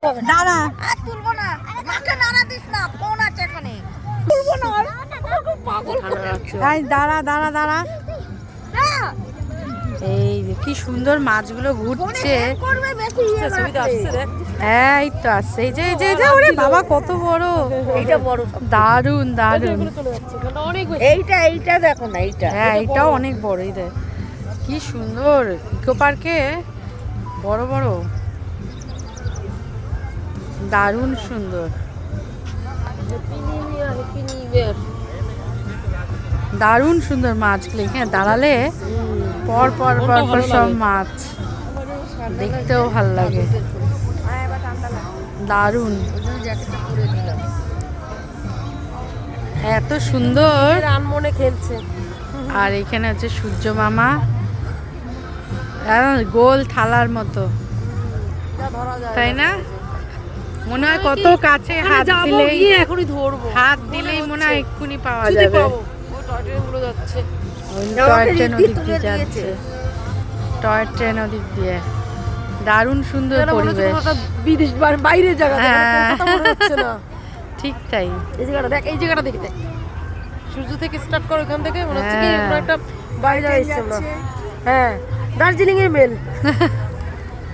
দাঁড়া, আর তুলবো না, মাকে নাড়া দিস না, ফোন আছে এখানে। তুলবো না, পাগল করে যাচ্ছে। দাঁড়া দাঁড়া দাঁড়া। হ্যাঁ, এই যে কি সুন্দর মাছগুলো ঘুরছে। করবে বেশি ইয়ে ছবিতে আসছে দেখ। হ্যাঁ এই তো আসছে, এই যে এই যে এই যে, ওরে বাবা কত বড়, এইটা বড় সব। দারুন দারুন। এগুলো চলে যাচ্ছে কারণ অনেক বেশি। এইটা দেখো না, এইটা হ্যাঁ এটাও অনেক বড়, এই দেখ কি সুন্দর। ইকো পার্কে বড় বড়, দারুণ সুন্দর, দারুণ সুন্দর মাছগুলো। এখানে দাঁড়ালে পর পর পর পর সব মাছ, দেখতেও ভাল লাগে, দারুণ। এত সুন্দর। আনমনে খেলছে। আর এখানে হচ্ছে সূর্য মামা, গোল থালার মতো, তাই না? মনে হয় কত কাছে, হাত দিলেই এখনই ধরবো, হাত দিলেই মনে হয় এক্ষুনি পাওয়া যাবে। ওই টয় ট্রেন গুলো যাচ্ছে। টয় ট্রেন ওদিক দিয়ে যাচ্ছে, টয় ট্রেন ওদিক দিয়ে, দারুণ সুন্দর পরিবেশ। বিদেশ বাইরের জায়গা, হ্যাঁ। মনে হচ্ছে না। ঠিক তাই। এই জায়গাটা দেখ, এই জায়গাটা দেখে দেখ, সূর্য থেকে স্টার্ট করো, এখান থেকে মনে হচ্ছে কি হ্যাঁ। কোনো একটা বাইরে এসেছে আমরা। হ্যাঁ, দার্জিলিং এর মেল।